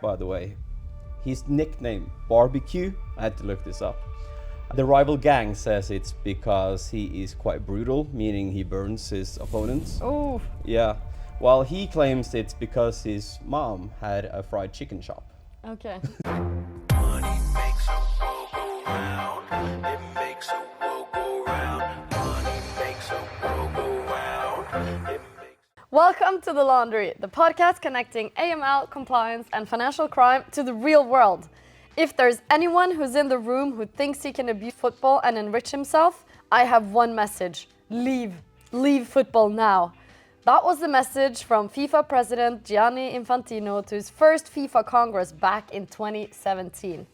by the way. He's nicknamed Barbecue. I had to look this up. The rival gang says it's because he is quite brutal, meaning he burns his opponents. Oh. Yeah. While he claims it's because his mom had a fried chicken shop. Okay. Money makes a world go round. It makes a world go round. Money makes a world go round. It makes... Welcome to The Laundry, the podcast connecting AML, compliance, and financial crime to the real world. If there's anyone who's in the room who thinks he can abuse football and enrich himself, I have one message. Leave. Leave football now. That was the message from FIFA President Gianni Infantino to his first FIFA Congress back in 2017.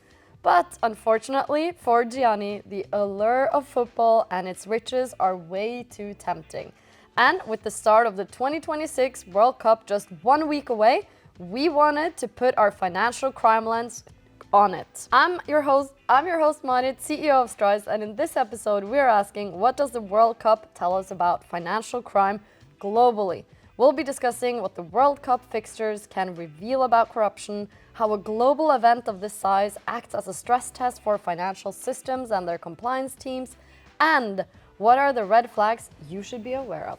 But unfortunately for Gianni, the allure of football and its riches are way too tempting. And with the start of the 2026 World Cup just 1 week away, we wanted to put our financial crime lens on it. I'm your host Marit, CEO of Strise, and in this episode we are asking, what does the World Cup tell us about financial crime globally? We'll be discussing what the World Cup fixtures can reveal about corruption, how a global event of this size acts as a stress test for financial systems and their compliance teams, and what are the red flags you should be aware of.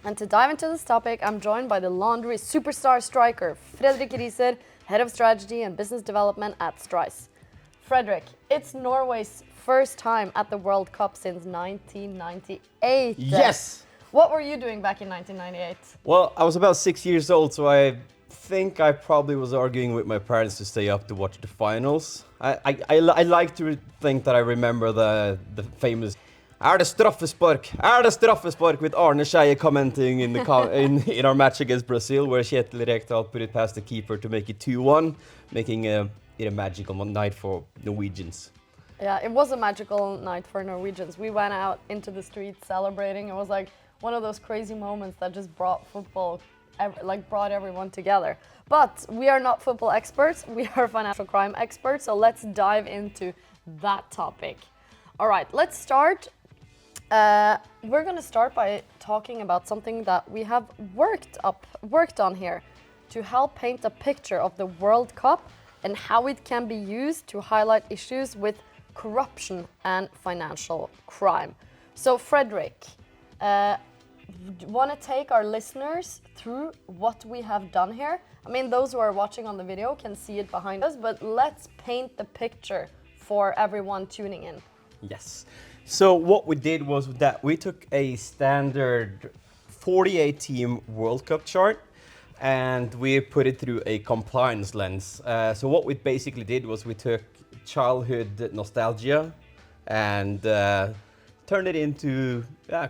And to dive into this topic, I'm joined by the laundry superstar striker, Fredrik Riiser, Head of Strategy and Business Development at Strise. Fredrik, it's Norway's first time at the World Cup since 1998. Yes! What were you doing back in 1998? Well, I was about 6 years old, so I think I probably was arguing with my parents to stay up to watch the finals. I like to think that I remember the famous det straffespark with Arne Skeie commenting in our match against Brazil, where Kjetil Rekdal put it past the keeper to make it 2-1, making it a magical night for Norwegians. Yeah, it was a magical night for Norwegians. We went out into the streets celebrating. It was like one of those crazy moments that just brought football, brought everyone together. But we are not football experts, we are financial crime experts, so let's dive into that topic. All right, let's start. We're going to start by talking about something that we have worked on here to help paint a picture of the World Cup and how it can be used to highlight issues with corruption and financial crime. So, Fredrik, want to take our listeners through what we have done here? I mean, those who are watching on the video can see it behind us, but let's paint the picture for everyone tuning in. Yes. So what we did was that we took a standard 48-team World Cup chart and we put it through a compliance lens. So what we basically did was we took childhood nostalgia and turned it into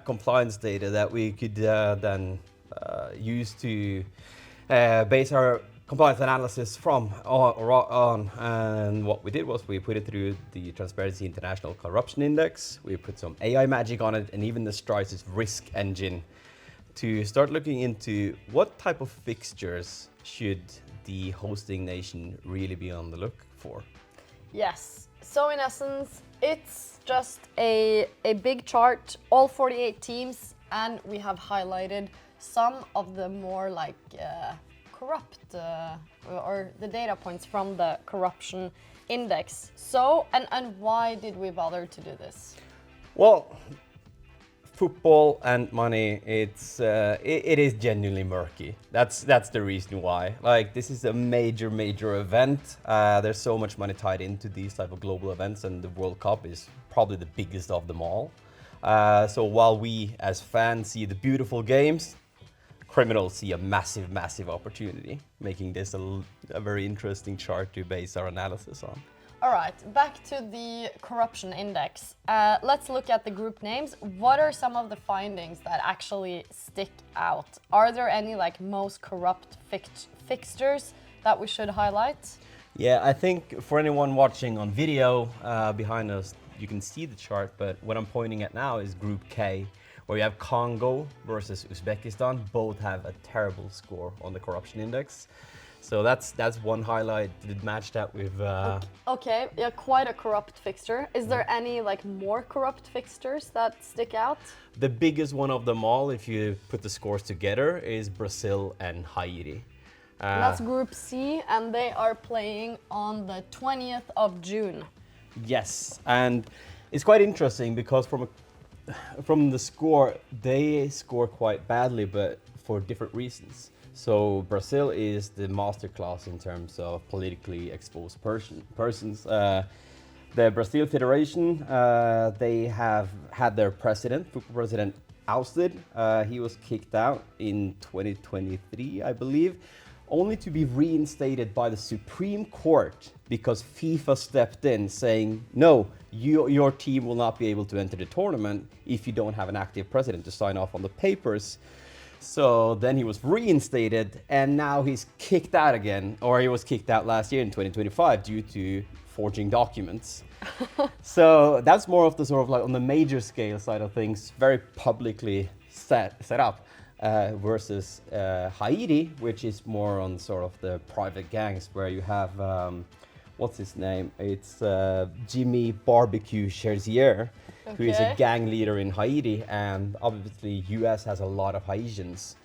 compliance data that we could then use to base our compliance analysis on. And what we did was we put it through the Transparency International Corruption Index. We put some AI magic on it and even the Strise's risk engine to start looking into what type of fixtures should the hosting nation really be on the look for. Yes, so in essence, it's just a big chart, all 48 teams, and we have highlighted some of the more corrupt or the data points from the corruption index. So, and why did we bother to do this? Well, football and money, it is genuinely murky. That's the reason why. Like, this is a major event. There's so much money tied into these type of global events, and the World Cup is probably the biggest of them all. So while we as fans see the beautiful games, criminals see a massive opportunity, making this a very interesting chart to base our analysis on. All right, back to the corruption index. Let's look at the group names. What are some of the findings that actually stick out? Are there any most corrupt fixtures that we should highlight? Yeah, I think for anyone watching on video behind us, you can see the chart, but what I'm pointing at now is Group K, where you have Congo versus Uzbekistan. Both have a terrible score on the corruption index. So that's one highlight, the match that we've... Okay, yeah, quite a corrupt fixture. Is there any more corrupt fixtures that stick out? The biggest one of them all, if you put the scores together, is Brazil and Haiti. That's Group C, and they are playing on the 20th of June. Yes, and it's quite interesting because from the score, they score quite badly, but for different reasons. So Brazil is the masterclass in terms of politically exposed persons. The Brazil Federation, they have had their football president, ousted. He was kicked out in 2023, I believe, only to be reinstated by the Supreme Court because FIFA stepped in saying, no, your team will not be able to enter the tournament if you don't have an active president to sign off on the papers. So then he was reinstated, and now he's kicked out again, or he was kicked out last year in 2025 due to forging documents. So that's more of the sort of like on the major scale side of things, very publicly set up, versus Haiti, which is more on sort of the private gangs where you have, what's his name? It's Jimmy Barbecue Cherzier, who is a gang leader in Haiti, and obviously US has a lot of Haitians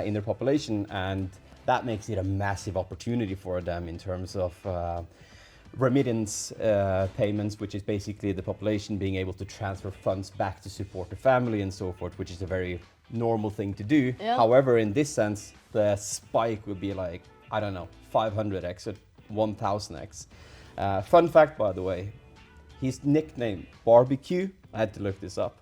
in their population, and that makes it a massive opportunity for them in terms of remittance payments, which is basically the population being able to transfer funds back to support the family and so forth, which is a very normal thing to do. Yeah. However, in this sense, the spike would be like, I don't know, 500x or 1000x. Fun fact, by the way, his nickname, Barbecue, I had to look this up.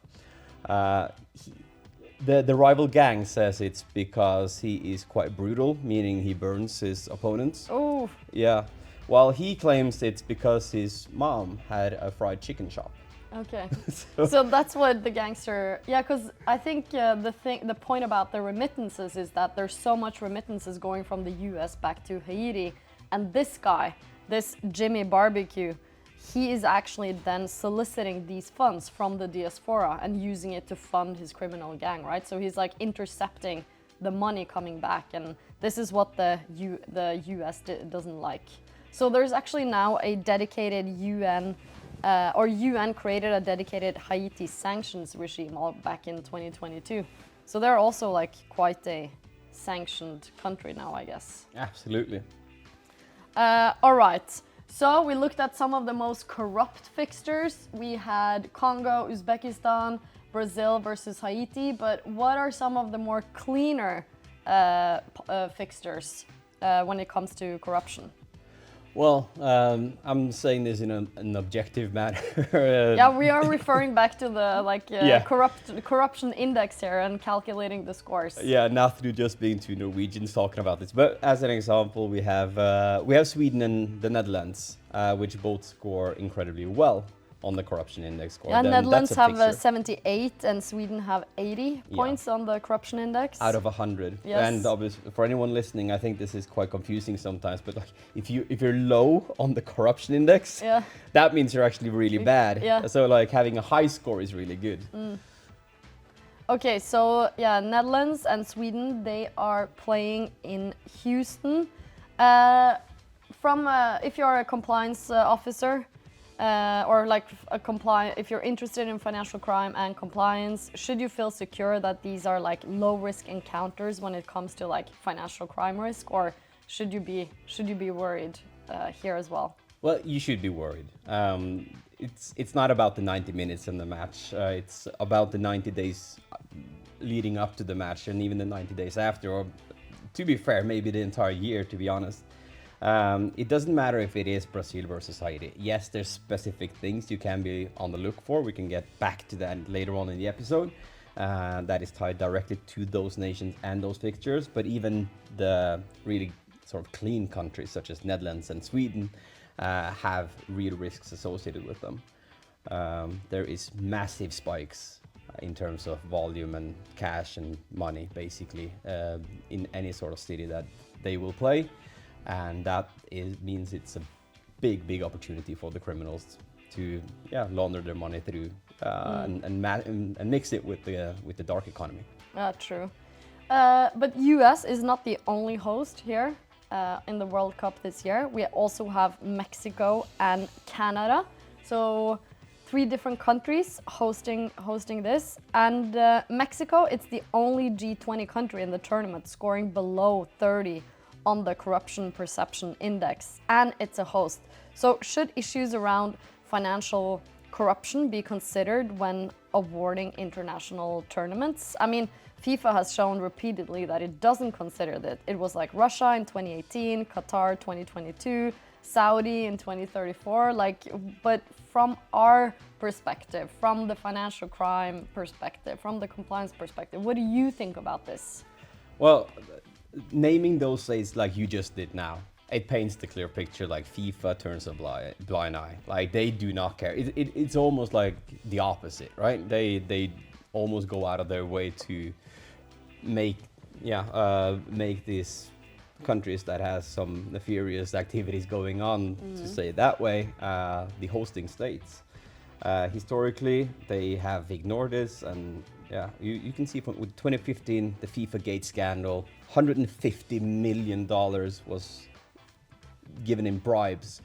The rival gang says it's because he is quite brutal, meaning he burns his opponents. Oh, Yeah. While he claims it's because his mom had a fried chicken shop. okay. So that's what the gangster. Yeah, because I think the point about the remittances is that there's so much remittances going from the U.S. back to Haiti, and this guy, this Jimmy Barbecue, he is actually then soliciting these funds from the diaspora and using it to fund his criminal gang, right? So he's like intercepting the money coming back, and this is what the U.S. doesn't like. So there's actually now a dedicated UN created a dedicated Haiti sanctions regime all back in 2022. So they're also like quite a sanctioned country now, I guess. Absolutely. All right. So we looked at some of the most corrupt fixtures. We had Congo, Uzbekistan, Brazil versus Haiti. But what are some of the more cleaner fixtures when it comes to corruption? Well, I'm saying this in an objective manner. Yeah, we are referring back to the Yeah. corruption index here and calculating the scores. Yeah, not through just being two Norwegians talking about this, but as an example, we have Sweden and the Netherlands, which both score incredibly well on the corruption index score. Yeah, Then Netherlands that's a have fixture 78 and Sweden have 80 points on the corruption index. out of 100. Yes. And obviously, for anyone listening, I think this is quite confusing sometimes. But like, if you're low on the corruption index, Yeah. that means you're actually really bad. Yeah. So like having a high score is really good. Okay, so yeah, Netherlands and Sweden, they are playing in Houston. If you're a compliance officer, or like if you're interested in financial crime and compliance, should you feel secure that these are like low risk encounters when it comes to like financial crime risk, or should you be worried here as well? Well, you should be worried. It's not about the 90 minutes in the match. It's about the 90 days leading up to the match, and even the 90 days after, or to be fair, maybe the entire year, to be honest. It doesn't matter if it is Brazil versus Haiti. Yes, there's specific things you can be on the look for. We can get back to that later on in the episode. That is tied directly to those nations and those fixtures. But even the really sort of clean countries such as Netherlands and Sweden have real risks associated with them. There is massive spikes in terms of volume and cash and money, basically, in any sort of city that they will play. And that means it's a big opportunity for the criminals to launder their money through and mix it with the dark economy. True. But US is not the only host here in the World Cup this year. We also have Mexico and Canada. So 3 different countries hosting this. And Mexico, it's the only G20 country in the tournament scoring below 30 on the Corruption Perception Index, and it's a host. So should issues around financial corruption be considered when awarding international tournaments? I mean, FIFA has shown repeatedly that it doesn't consider that. It was like Russia in 2018, Qatar 2022, Saudi in 2034. But from our perspective, from the financial crime perspective, from the compliance perspective, what do you think about this? Well, naming those states like you just did now, it paints the clear picture. Like FIFA turns a blind eye. Like they do not care. It's almost like the opposite, right? They almost go out of their way to make these countries that has some nefarious activities going on, to say it that way, the hosting states. Historically, they have ignored this, and you can see with 2015, the FIFA Gate scandal, $150 million was given in bribes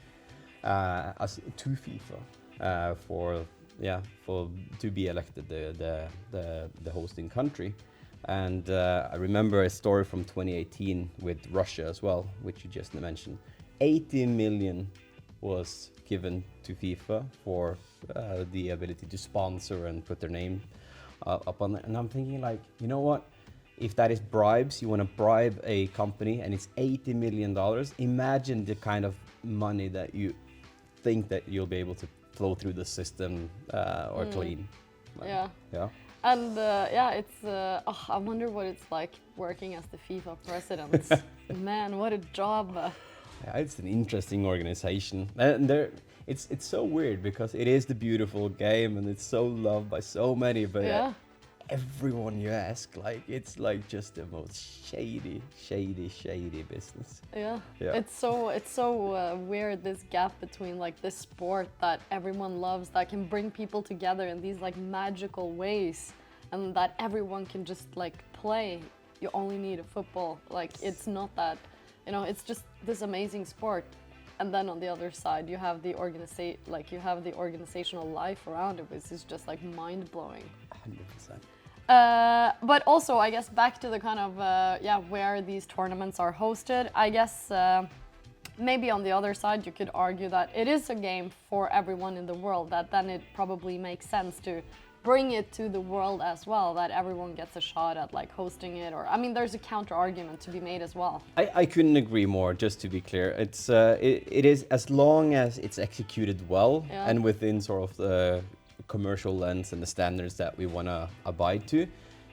to FIFA for to be elected the hosting country. And I remember a story from 2018 with Russia as well, which you just mentioned. 80 million was given to FIFA for the ability to sponsor and put their name up on it. And I'm thinking, like, you know what? If that is bribes, you want to bribe a company and it's $80 million, imagine the kind of money that you think that you'll be able to flow through the system or clean. Yeah. Yeah. And it's. I wonder what it's like working as the FIFA president. Man, what a job! Yeah, it's an interesting organization, and it's so weird because it is the beautiful game and it's so loved by so many, but everyone you ask, like, it's like just the most shady business. Yeah. Yeah. It's so weird, this gap between like this sport that everyone loves, that can bring people together in these like magical ways, and that everyone can just like play. You only need a football. Like, it's not that, it's just this amazing sport. And then on the other side, you have the organizational life around it, which is just like mind blowing. 100%. But also, I guess, back to the kind of where these tournaments are hosted. I guess maybe on the other side, you could argue that it is a game for everyone in the world. That then it probably makes sense to bring it to the world as well. That everyone gets a shot at like hosting it. Or I mean, there's a counter argument to be made as well. I couldn't agree more. Just to be clear, it's it is, as long as it's executed well and within sort of the commercial lens and the standards that we want to abide to.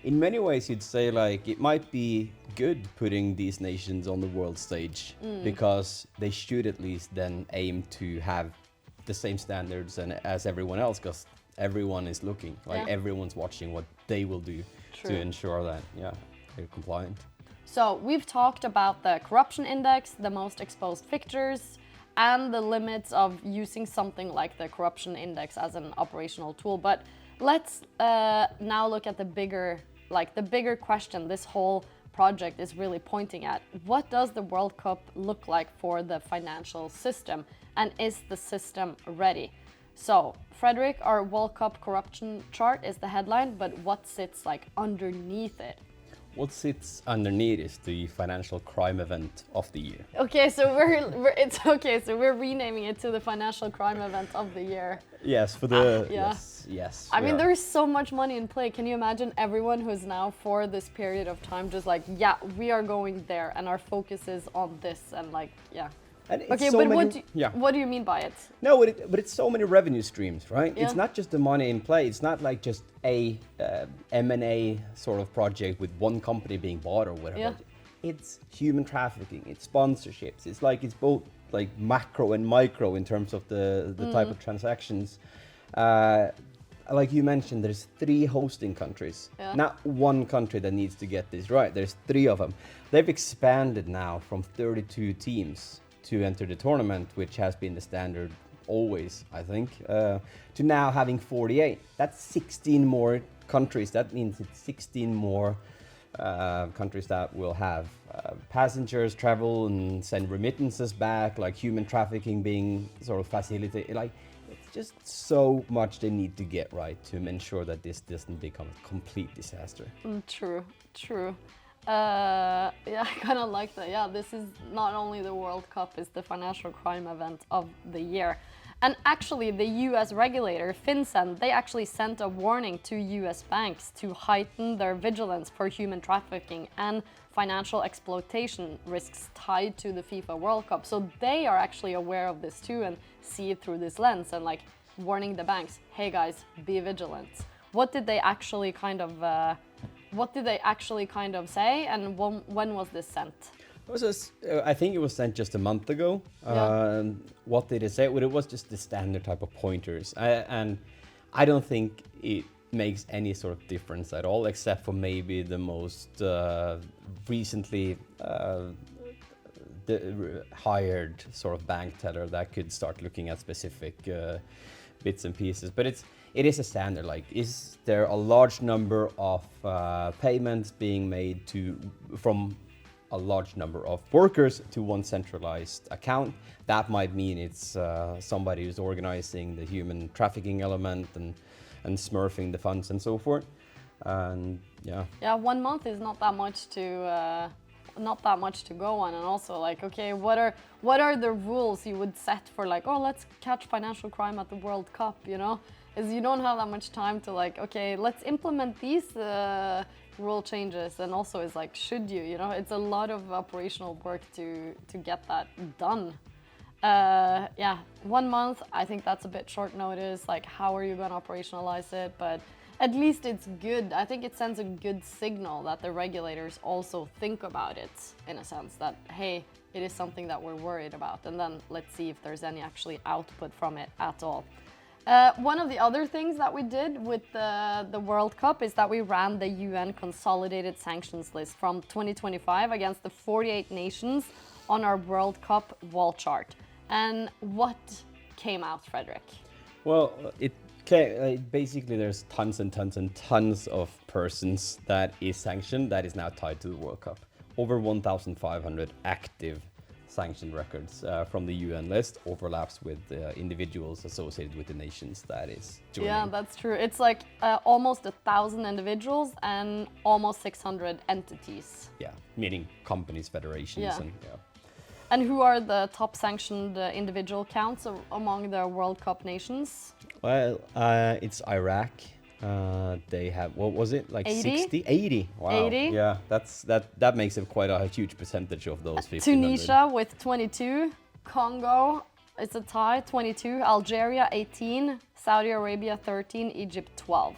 In many ways, you'd say like it might be good putting these nations on the world stage because they should at least then aim to have the same standards and as everyone else, because everyone is looking, like everyone's watching what they will do to ensure that they're compliant. So we've talked about the corruption index, the most exposed fixtures, and the limits of using something like the corruption index as an operational tool. But let's now look at the bigger question this whole project is really pointing at. What does the World Cup look like for the financial system? And is the system ready? So, Fredrik, our World Cup corruption chart is the headline, but what sits like underneath it? What sits underneath is the financial crime event of the year. Okay, so we're renaming it to the financial crime event of the year. Yes, for the yes. I mean, there is so much money in play. Can you imagine everyone who's now for this period of time just like, we are going there, and our focus is on this, and like, And okay, so but many, what do you mean by it? No, but it's so many revenue streams, right? Yeah. It's not just the money in play. It's not like just a M&A sort of project with one company being bought or whatever. Yeah. It's human trafficking. It's sponsorships. It's both like macro and micro in terms of the type of transactions. Like you mentioned, there's 3 hosting countries. Yeah. Not one country that needs to get this right. There's 3 of them. They've expanded now from 32 teams to enter the tournament, which has been the standard always, I think, to now having 48. That's 16 more countries. That means it's 16 more countries that will have passengers travel and send remittances back, like human trafficking being sort of facilitated. Like, it's just so much they need to get right to ensure that this doesn't become a complete disaster. True. Yeah, I kind of like that. Yeah, this is not only the World Cup, it's the financial crime event of the year. And actually, the US regulator, FinCEN, they actually sent a warning to US banks to heighten their vigilance for human trafficking and financial exploitation risks tied to the FIFA World Cup. So they are actually aware of this too and see it through this lens and like warning the banks, hey guys, be vigilant. What did they actually kind of say, and when was this sent? It was I think it was sent just a month ago. Yeah. What did it say? Well, it was just the standard type of pointers. And I don't think it makes any sort of difference at all, except for maybe the most recently hired sort of bank teller that could start looking at specific bits and pieces. But it is a standard. Like, is there a large number of payments being made from a large number of workers to one centralized account? That might mean it's somebody who's organizing the human trafficking element and smurfing the funds and so forth. And yeah. Yeah, 1 month is not that much to go on. And also, like, okay, what are the rules you would set for, like, oh, let's catch financial crime at the World Cup, you know? Is you don't have that much time to, like, okay, let's implement these rule changes. And also is like, should you know, it's a lot of operational work to get that done. Yeah, 1 month, I think that's a bit short notice. Like, how are you going to operationalize it? But at least it's good. I think it sends a good signal that the regulators also think about it, in a sense that, hey, it is something that we're worried about. And then let's see if there's any actually output from it at all. One of the other things that we did with the World Cup is that we ran the UN consolidated sanctions list from 2025 against the 48 nations on our World Cup wall chart. And what came out, Fredrik? Well, basically there's tons and tons and tons of persons that is sanctioned that is now tied to the World Cup. Over 1,500 active sanctioned records from the UN list overlaps with individuals associated with the nations that is joining. Yeah, that's true. It's like almost 1,000 individuals and almost 600 entities. Yeah, meaning companies, federations, Yeah. and yeah. And who are the top sanctioned individual counts among the World Cup nations? Well, it's Iraq. They have, what was it, like 80? 60? 80. Wow. 80? Yeah, that makes it quite a huge percentage of those 1,500. Tunisia with 22, Congo, it's a tie, 22, Algeria 18, Saudi Arabia 13, Egypt 12.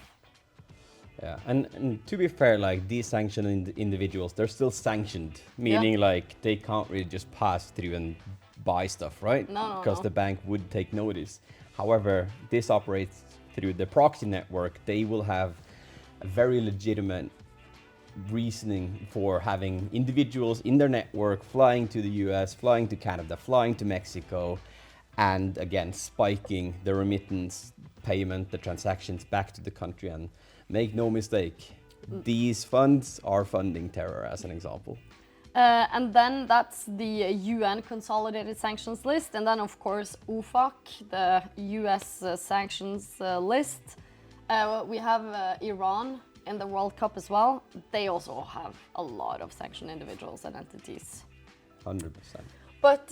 Yeah, and to be fair, like, these sanctioned individuals, they're still sanctioned, meaning like they can't really just pass through and buy stuff, right? No. Because the bank would take notice. However, this operates through the proxy network. They will have a very legitimate reasoning for having individuals in their network flying to the US, flying to Canada, flying to Mexico, and again, spiking the remittance payment, the transactions back to the country. And make no mistake, these funds are funding terror, as an example. And then that's the UN consolidated sanctions list. And then, of course, UFOC, the US sanctions list. We have Iran in the World Cup as well. They also have a lot of sanctioned individuals and entities. 100%. But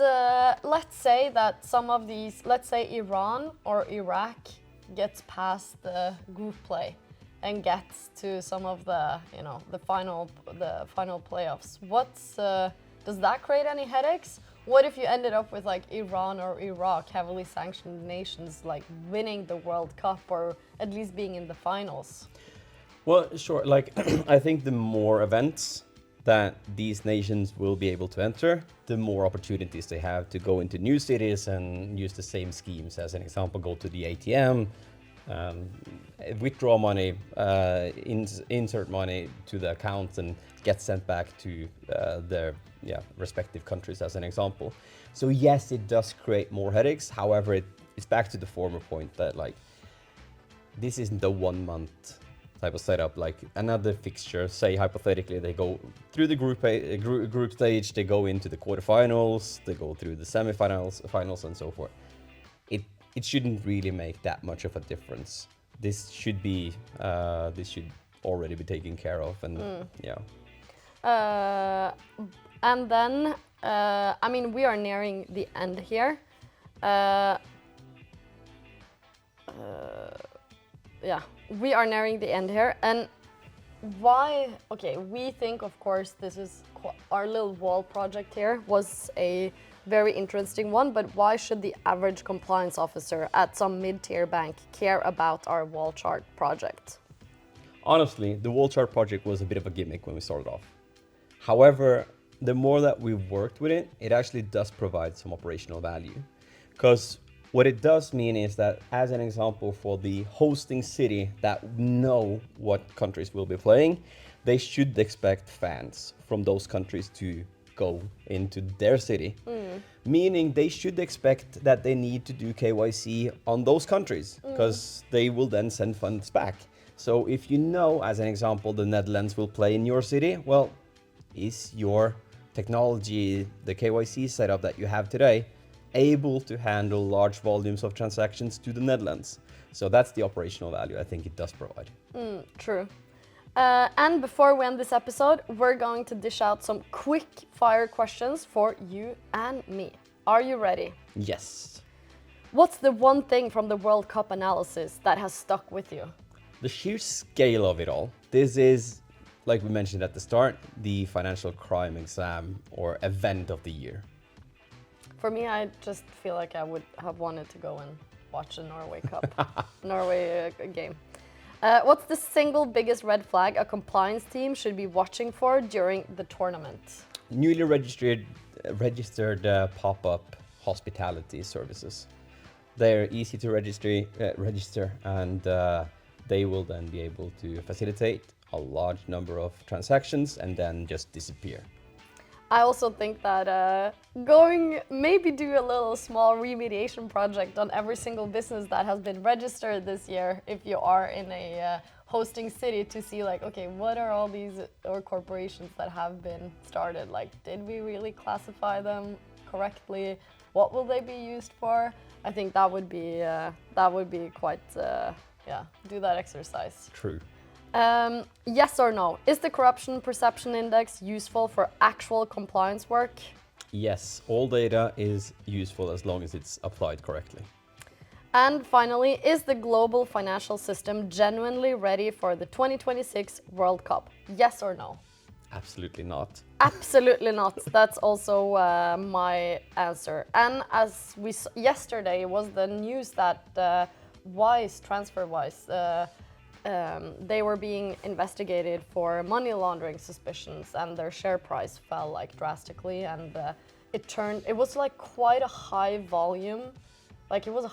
let's say that some of these, let's say Iran or Iraq gets past the group play and gets to some of the, you know, the final playoffs. Does that create any headaches? What if you ended up with like Iran or Iraq, heavily sanctioned nations, like winning the World Cup or at least being in the finals? Well, sure. Like, I think the more events that these nations will be able to enter, the more opportunities they have to go into new cities and use the same schemes. As an example, go to the ATM, withdraw money, insert money to the account and get sent back to their respective countries, as an example. So yes, it does create more headaches. However, it's back to the former point that, like, this isn't a 1 month type of setup. Like, another fixture, say hypothetically they go through the group stage, they go into the quarterfinals, they go through the semifinals, finals, and so forth. It shouldn't really make that much of a difference. This should already be taken care of, and yeah. And then, I mean, we are nearing the end here. Yeah, we are nearing the end here. And why? Okay, we think, of course, this is our little wall project here was a very interesting one, but why should the average compliance officer at some mid-tier bank care about our wall chart project? Honestly, the wall chart project was a bit of a gimmick when we started off. However, the more that we worked with it, it actually does provide some operational value. Because what it does mean is that, as an example, for the hosting city that know what countries will be playing, they should expect fans from those countries to go into their city. Meaning they should expect that they need to do KYC on those countries, because they will then send funds back. So if you know, as an example, the Netherlands will play in your city, well, is your technology, the KYC setup that you have today, able to handle large volumes of transactions to the Netherlands? So that's the operational value I think it does provide. True. And before we end this episode, we're going to dish out some quick fire questions for you and me. Are you ready? Yes. What's the one thing from the World Cup analysis that has stuck with you? The sheer scale of it all. This is, like we mentioned at the start, the financial crime exam or event of the year. For me, I just feel like I would have wanted to go and watch a Norway Cup, Norway game. What's the single biggest red flag a compliance team should be watching for during the tournament? Newly registered pop-up hospitality services. They're easy to register and they will then be able to facilitate a large number of transactions and then just disappear. I also think that maybe do a little small remediation project on every single business that has been registered this year if you are in a hosting city, to see like, okay, what are all these or corporations that have been started? Like, did we really classify them correctly? What will they be used for? I think that would be quite, do that exercise. True. Yes or no? Is the corruption perception index useful for actual compliance work? Yes, all data is useful as long as it's applied correctly. And finally, is the global financial system genuinely ready for the 2026 World Cup? Yes or no? Absolutely not. Absolutely not. That's also my answer. And as we saw yesterday was the news that TransferWise, they were being investigated for money laundering suspicions, and their share price fell like drastically, and it was like quite a high volume, like it was a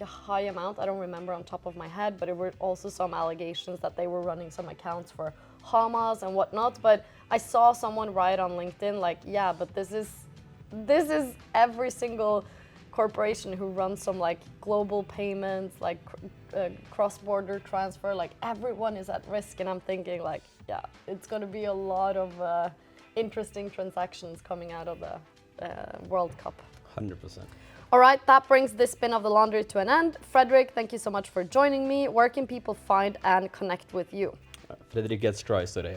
high amount. I don't remember on top of my head, but there were also some allegations that they were running some accounts for Hamas and whatnot. But I saw someone write on LinkedIn like, yeah, but this is every single corporation who runs some like global payments, like cross-border transfer, like everyone is at risk. And I'm thinking like, yeah, it's going to be a lot of interesting transactions coming out of the World Cup. 100%. All right, that brings this spin of the laundry to an end. Fredrik, thank you so much for joining me. Where can people find and connect with you? Fredrik gets Strise.ai.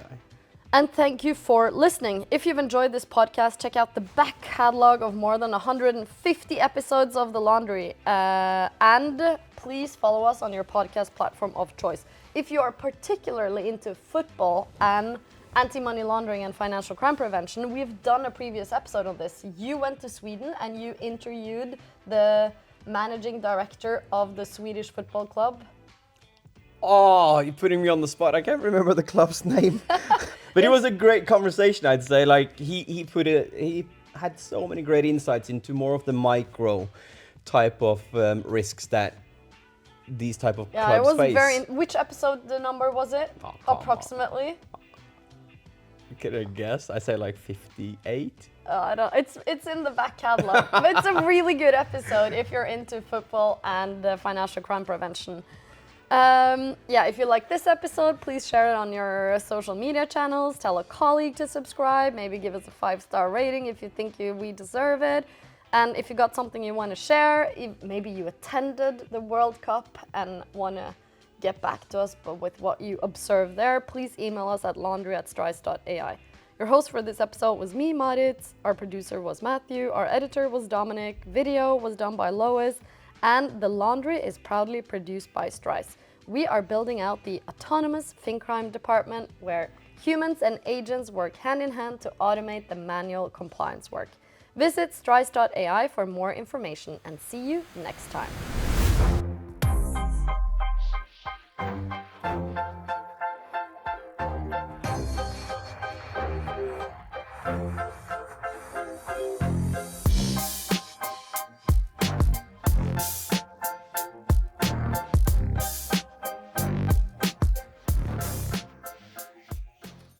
And thank you for listening. If you've enjoyed this podcast, check out the back catalog of more than 150 episodes of The Laundry. And please follow us on your podcast platform of choice. If you are particularly into football and anti-money laundering and financial crime prevention, we've done a previous episode on this. You went to Sweden and you interviewed the managing director of the Swedish football club. Oh, you're putting me on the spot. I can't remember the club's name. But it was a great conversation, I'd say. Like he had so many great insights into more of the micro type of risks that these type of clubs it was face. Which episode the number was it? Oh, approximately? Can I guess? I say like 58. I don't. It's in the back catalog. But it's a really good episode if you're into football and financial crime prevention. If you like this episode, please share it on your social media channels. Tell a colleague to subscribe. Maybe give us a 5-star rating if you think we deserve it. And if you got something you want to share, maybe you attended the World Cup and want to get back to us but with what you observed there, please email us at laundry@strise.ai. Your host for this episode was me, Marit. Our producer was Matthew. Our editor was Dominic. Video was done by Lois. And The Laundry is proudly produced by Strise. We are building out the autonomous FinCrime department where humans and agents work hand in hand to automate the manual compliance work. Visit strise.ai for more information and see you next time.